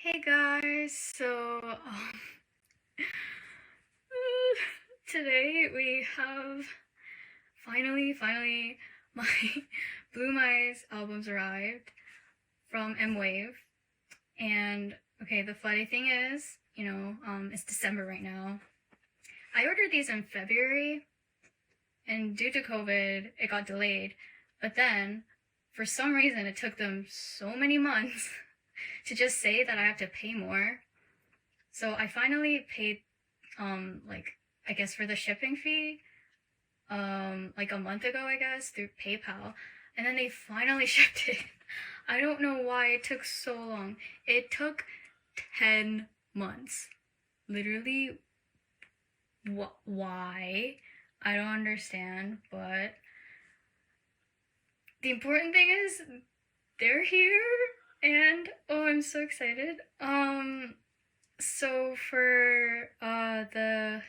Hey guys, today we have finally my Blue Eyes albums arrived from M Wave. And okay, the funny thing is, it's December right now. I ordered these in February, and due to COVID, it got delayed. But then, for some reason, it took them so many months to just say that I have to pay more. So I finally paid, I guess for the shipping fee, like a month ago, I guess, through PayPal. And then they finally shipped it. I don't know why it took so long. It took 10 months. Literally, why? I don't understand, but the important thing is they're here, and oh, I'm so excited. So for the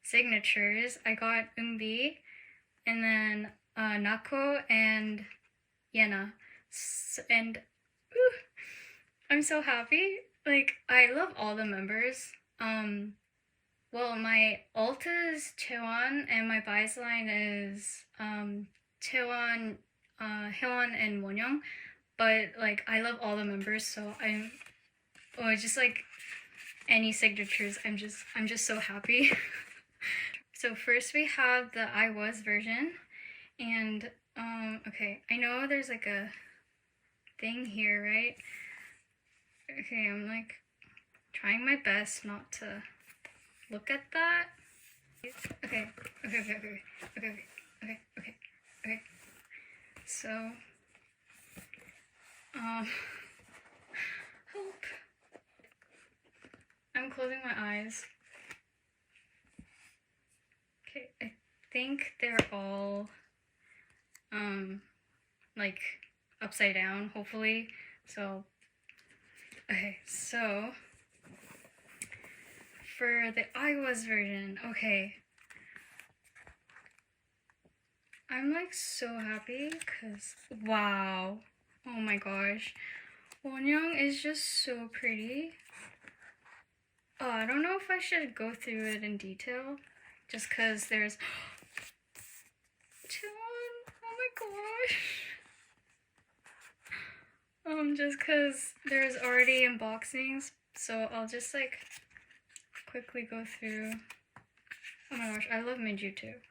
signatures, I got Eunbi, and then Nako and Yena. And I'm so happy. Like, I love all the members. Well, my alt is Chaewon, and my bias line is Chaewon, Hyewon, and Wonyoung. But like, I love all the members, so just like any signatures, I'm just so happy. So first we have the I Was version, and okay, I know there's like a thing here, right? Okay, I'm like trying my best not to look at that. Okay. So, help. I'm closing my eyes. Okay, I think they're all, like upside down, hopefully. So, okay, so for the I Was version, okay. I'm like so happy because, wow. Oh my gosh. Wonyoung is just so pretty. Oh, I don't know if I should go through it in detail. Just because there's... Cheon, oh my gosh. Just because there's already unboxings. So I'll just like quickly go through. Oh my gosh, I love Minju too.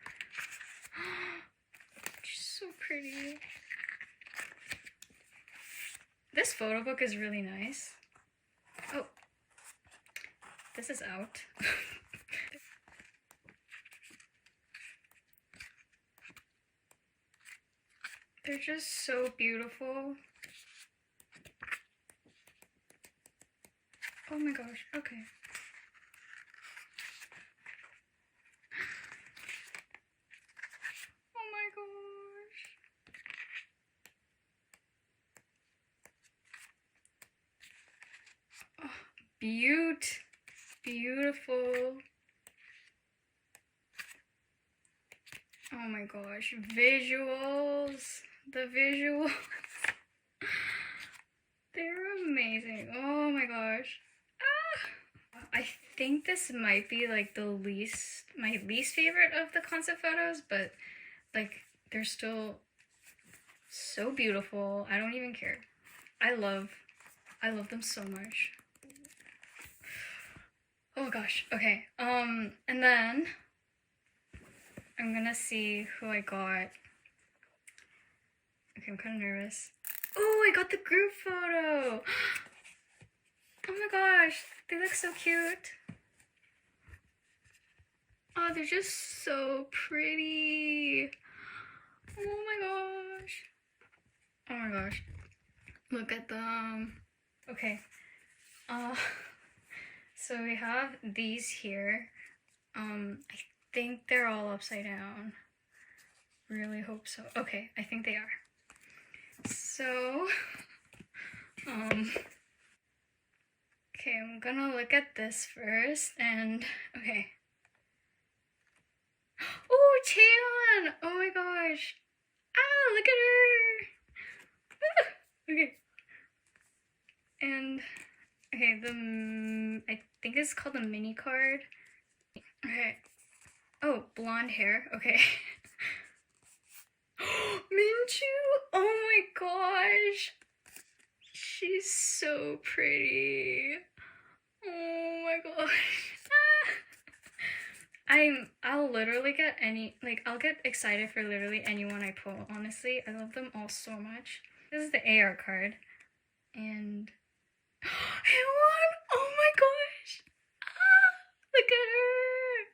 She's so pretty. This photo book is really nice. Oh, this is out. They're just so beautiful. Oh my gosh, okay. Oh my gosh. Oh, beautiful. Oh my gosh, visuals. The visuals. They're amazing. Oh my gosh. I think this might be like my least favorite of the concept photos, but like they're still so beautiful. I don't even care. I love them so much. Oh gosh. Okay. And then I'm gonna see who I got. Okay, I'm kind of nervous. Oh, I got the group photo. Oh my gosh, they look so cute. Oh, they're just so pretty. Oh my gosh. Oh my gosh. Look at them. Okay. So we have these here. I think they're all upside down. Really hope so. Okay, I think they are. So, okay, I'm gonna look at this first, and okay. Oh, Chaeyeon! Oh my gosh! Ah, look at her! Okay. And Okay, I think it's called the mini card. Okay. Oh, blonde hair. Okay. Minju! Oh my gosh! She's so pretty. Oh my gosh. I'll literally get I'll get excited for literally anyone I pull, honestly. I love them all so much. This is the AR card. And I won! Oh my gosh! Look at her!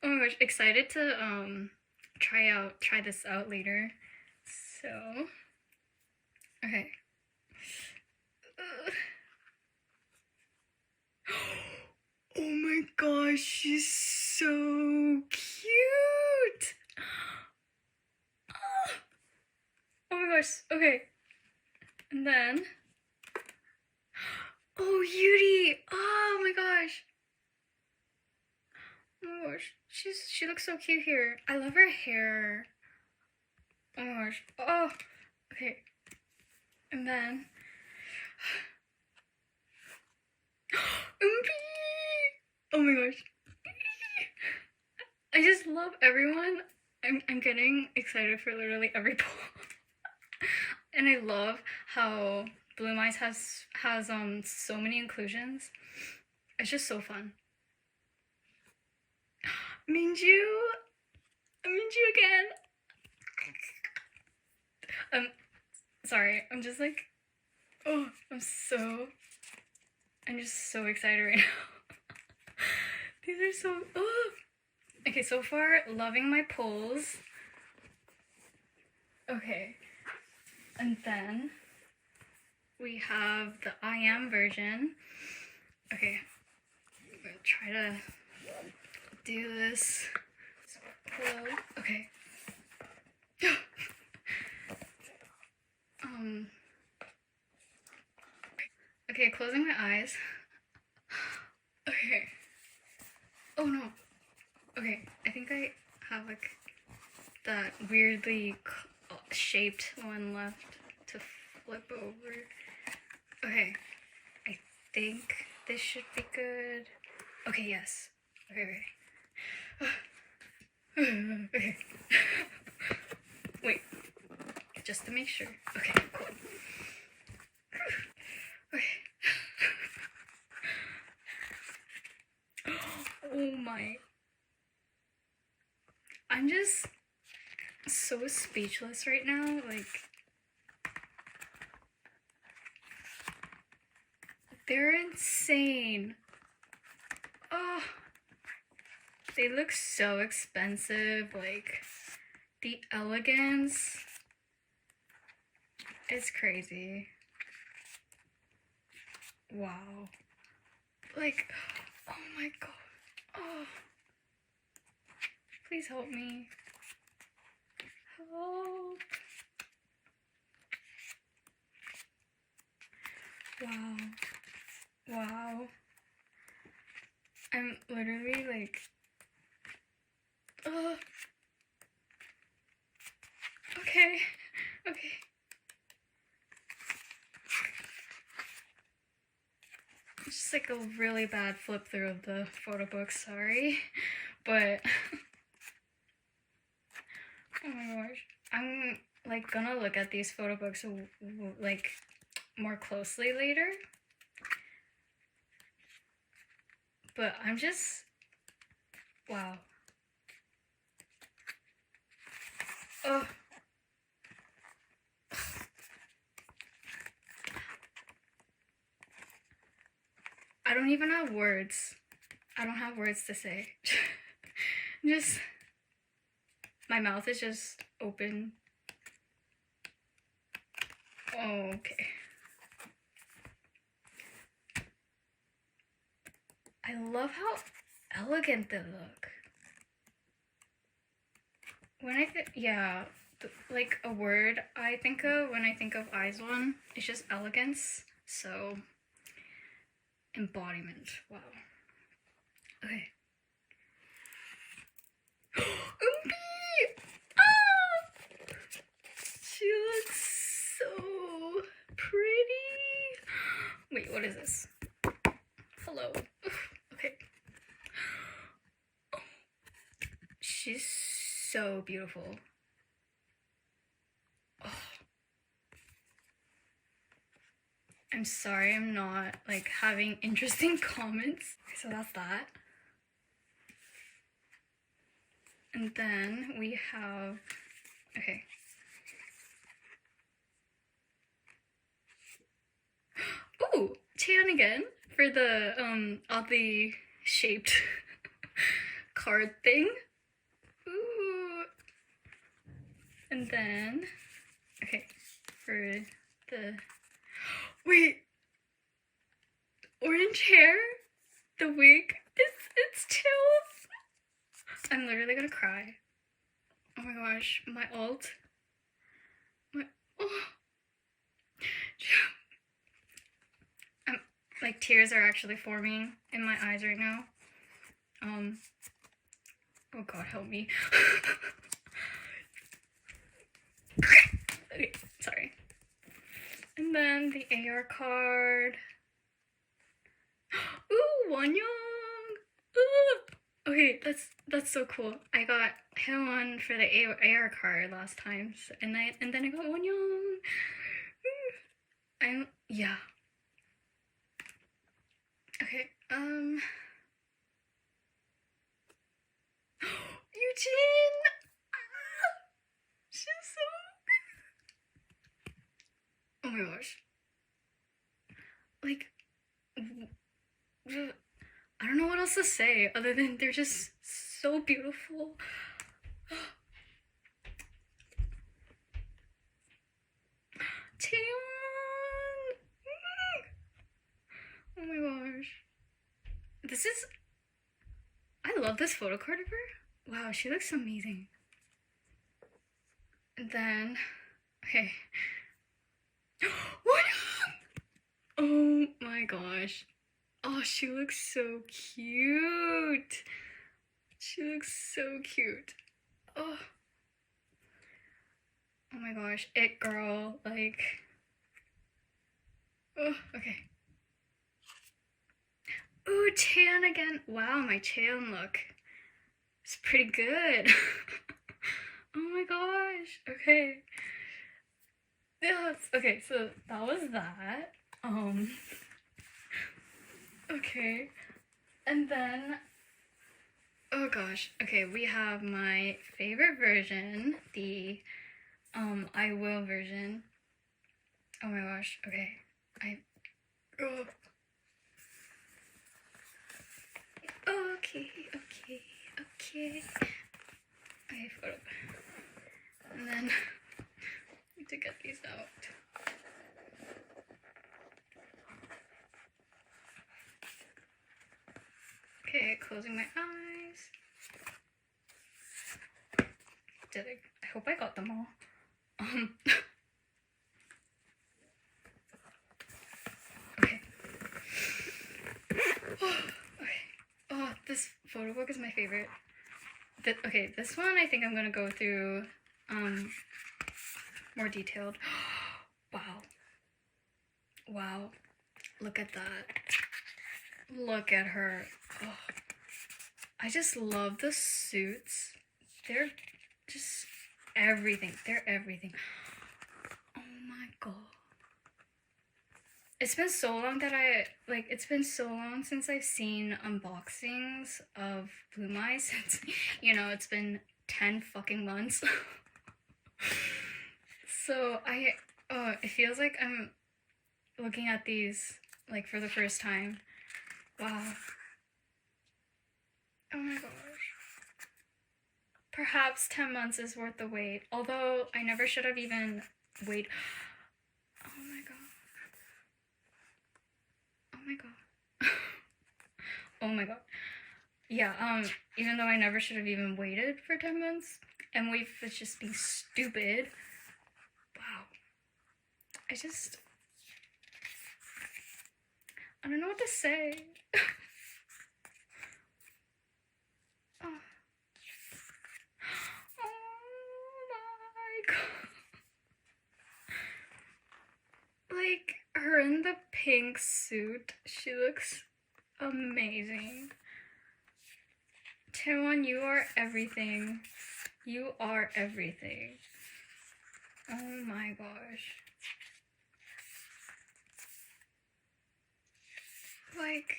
Oh my gosh, excited to try this out later. So okay. Oh my gosh, she's so cute! Oh my gosh, okay. And then oh, Yuri! Oh my gosh! Oh my gosh, she looks so cute here. I love her hair. Oh my gosh. Oh, okay. And then Umbi! Oh my gosh. I just love everyone. I'm getting excited for literally every pull. And I love how Bloom Eyes has so many inclusions. It's just so fun. Minju! Minju again! Sorry, I'm just like, oh, I'm just so excited right now. These are so, oh. Okay, so far, loving my pulls. Okay, and then we have the I Am version. Okay, I'm gonna try to do this. Okay. Okay, closing my eyes. Okay. Oh no. Okay, I think I have like that weirdly shaped one left to flip over. Okay, I think this should be good. Okay, yes. Okay, okay. Okay. Wait, just to make sure. Okay, cool. Okay. Oh my. I'm just so speechless right now. Like, they're insane. Oh, they look so expensive. Like, the elegance is crazy. Wow. Like, oh my god. Oh. Please help me. Help. Wow. Wow. I'm literally like, oh. Okay. Okay. Just like a really bad flip through of the photo book, sorry. But oh my gosh. I'm like gonna look at these photo books like more closely later. But I'm just, wow. Oh. I don't even have words. I don't have words to say. Just, my mouth is just open. Oh, okay. I love how elegant they look. When I think, yeah, like a word I think of when I think of IZ*ONE, it's just elegance. So, embodiment. Wow. Okay. Umbi! Ah! She looks so pretty. Wait, what is this? Hello. Okay. She's so beautiful. Oh. I'm sorry I'm not like having interesting comments. So that's that. And then we have, okay. Ooh, Chan again for the oddly shaped card thing. Ooh. And then, okay, for the, wait, orange hair, the wig, it's chills. I'm literally gonna cry. Oh my gosh, my alt, oh. Like tears are actually forming in my eyes right now. Oh god, help me. Okay, sorry. And then the AR card. Ooh, Wonyoung! Ooh! Okay, that's so cool. I got Hyewon for the AR card last time, and then I got Wonyoung. Yeah. Okay, Eugene! Ah, she's so... Oh my gosh. Like, I don't know what else to say other than they're just so beautiful. Taeyeon! Oh my gosh. This is... I love this photo card of her. Wow, she looks amazing. And then... Okay. What? Oh my gosh. Oh, she looks so cute. She looks so cute. Oh. Oh my gosh. It girl. Like... Oh, okay. Ooh, Chan again. Wow, my Chan look. It's pretty good. Oh my gosh. Okay. Yes. Okay, so that was that. Okay. And then, oh gosh. Okay, we have my favorite version, the I Will version. Oh my gosh. Okay. Oh. Okay. Okay, photo. And then I need to get these out. Okay, closing my eyes. I hope I got them all. Okay. Okay. Oh, this photo book is my favorite. Okay, this one I think I'm gonna go through more detailed. Wow. Wow. Look at that. Look at her. Oh. I just love the suits. They're just everything. They're everything. Oh my god. It's been so long that it's been so long since I've seen unboxings of Bloom Eyes since, you know, it's been 10 fucking months. So it feels like I'm looking at these, like, for the first time. Wow. Oh my gosh. Perhaps 10 months is worth the wait, although I never should have even waited. Oh my god. Oh my god. Oh my god. Yeah, even though I never should have even waited for 10 months and wait for just being stupid. Wow. I don't know what to say. Oh. Oh my god. Like, her in the pink pink suit. She looks amazing. Taewon, you are everything. You are everything. Oh my gosh. Like,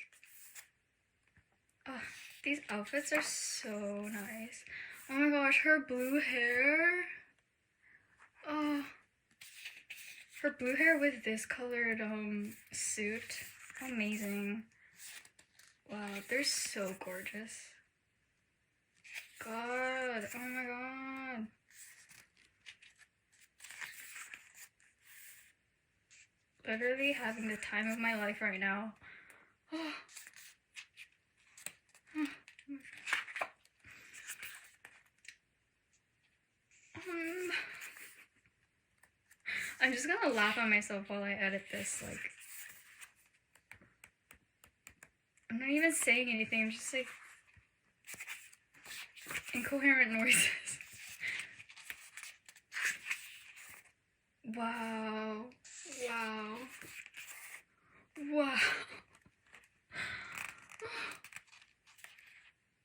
these outfits are so nice. Oh my gosh, her blue hair. Oh, her blue hair with this colored suit. Amazing. Wow, they're so gorgeous. God, oh my god. Literally having the time of my life right now. Oh. I'm just gonna laugh at myself while I edit this, like, I'm not even saying anything, I'm just like, incoherent noises. Wow. Wow. Wow.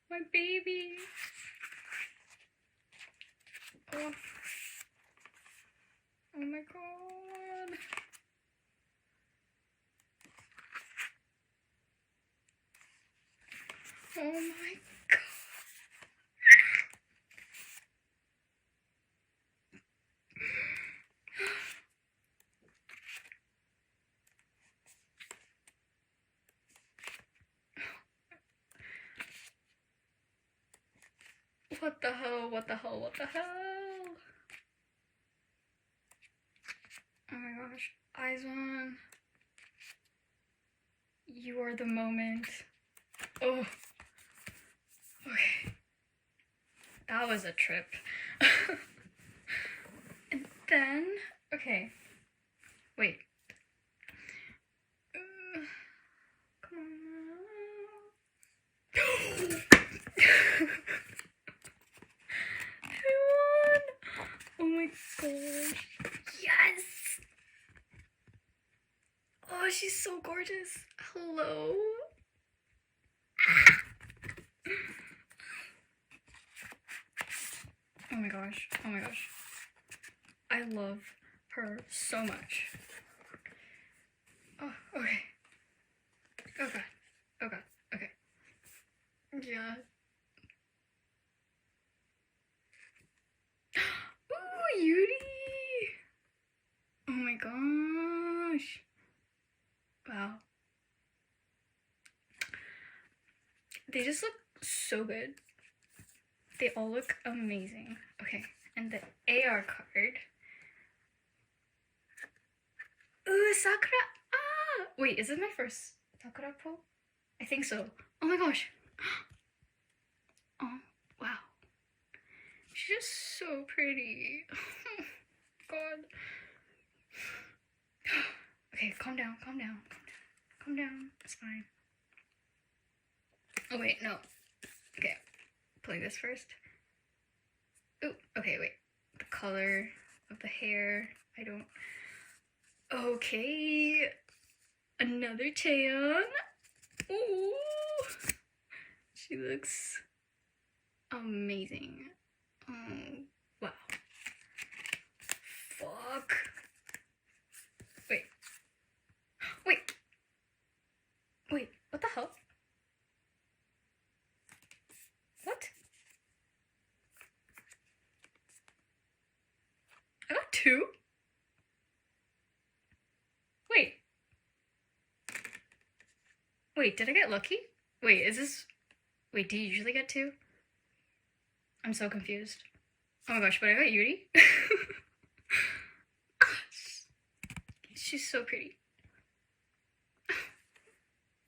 My baby. Oh. Oh my god. Oh my god. What the hell? What the hell? What the hell? Oh my gosh. Aizwan. You are the moment. Oh. Okay. That was a trip. And then, okay. Wait. Come on. Oh my gosh. Yes! Oh, she's so gorgeous. Hello? Oh my gosh. Oh my gosh. I love her so much. Oh, okay. Oh god. Oh god. Okay. Yeah. Ooh, Yuri! Oh my gosh. Wow. They just look so good. They all look amazing. Okay, and the AR card. Ooh, Sakura! Ah! Wait, is this my first Sakura pull? I think so. Oh my gosh. Oh, wow. She's just so pretty. God. Okay, calm down, calm down, calm down. It's fine. Oh wait, no. Okay, play this first. Ooh, okay, wait. The color of the hair. I don't. Okay. Another Taeyeon. Ooh. She looks amazing. Oh, wow. Fuck. Wait. Wait. Wait, what the hell? What? I got two? Wait. Wait, did I get lucky? Wait, is this... Wait, do you usually get two? I'm so confused. Oh my gosh, but I got Yuri? She's so pretty.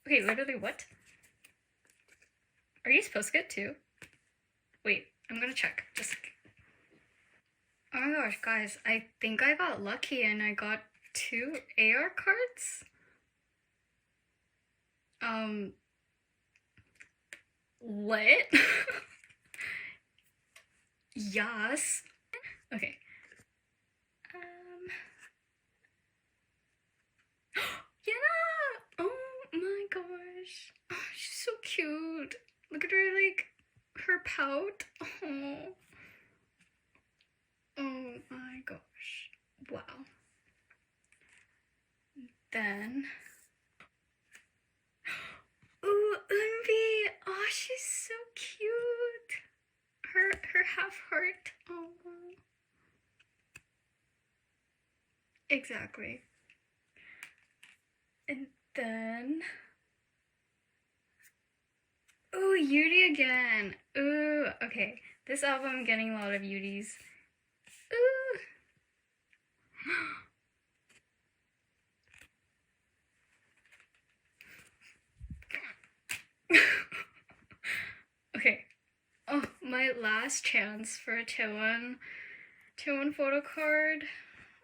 Okay, literally what? Are you supposed to get two? Wait, I'm gonna check. Just... Oh my gosh, guys, I think I got lucky and I got two AR cards. What? Yes. Okay. Yana! at her, like, her pout. Oh. Oh my gosh. Wow. Then. Ooh, Eunbi! Oh, she's so cute. Her half heart. Oh. Exactly. And then. Ooh, Yuri again. Ooh, okay. This album, I'm getting a lot of Yuris. Ooh. Okay. Oh, my last chance for a Taewon photo card.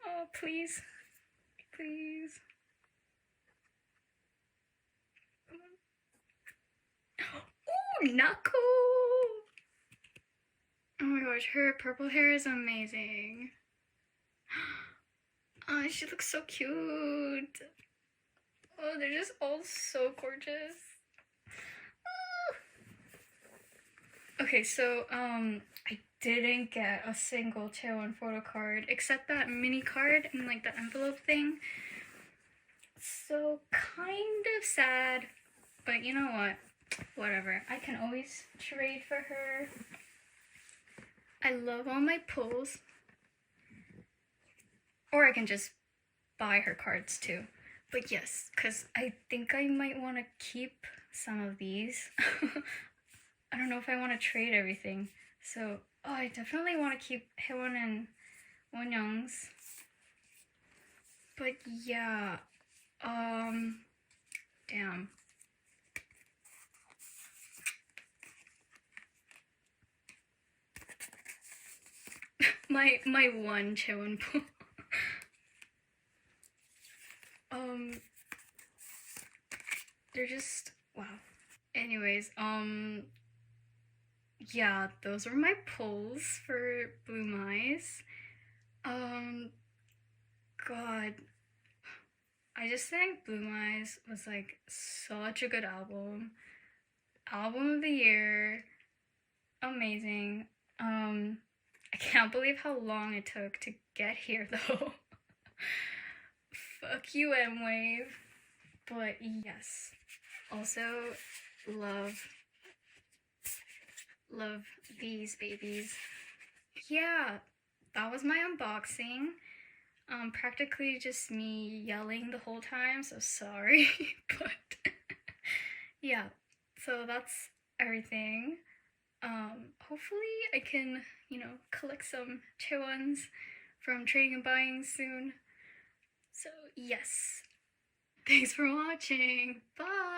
Oh, please. Please. Oh, Nako! Oh my gosh, her purple hair is amazing. Oh, she looks so cute. Oh, they're just all so gorgeous. Okay, so I didn't get a single Taewon photo card except that mini card and like the envelope thing. So kind of sad, but you know what? Whatever. I can always trade for her. I love all my pulls. Or I can just buy her cards too. But yes, because I think I might want to keep some of these. I don't know if I want to trade everything. So, oh, I definitely want to keep Haewon and Wonyoung's. But yeah, damn. my one Chaewon pull. They're just wow. Anyways, yeah, those were my pulls for Bloom Eyes. God, I just think Bloom Eyes was like such a good album. Album of the year, amazing. I can't believe how long it took to get here though. Fuck you, M Wave. But yes, also love these babies. Yeah, that was my unboxing. Practically just me yelling the whole time, so sorry. But yeah, so that's everything. Hopefully I can, collect some Chaewons from trading and buying soon. So yes. Thanks for watching. Bye!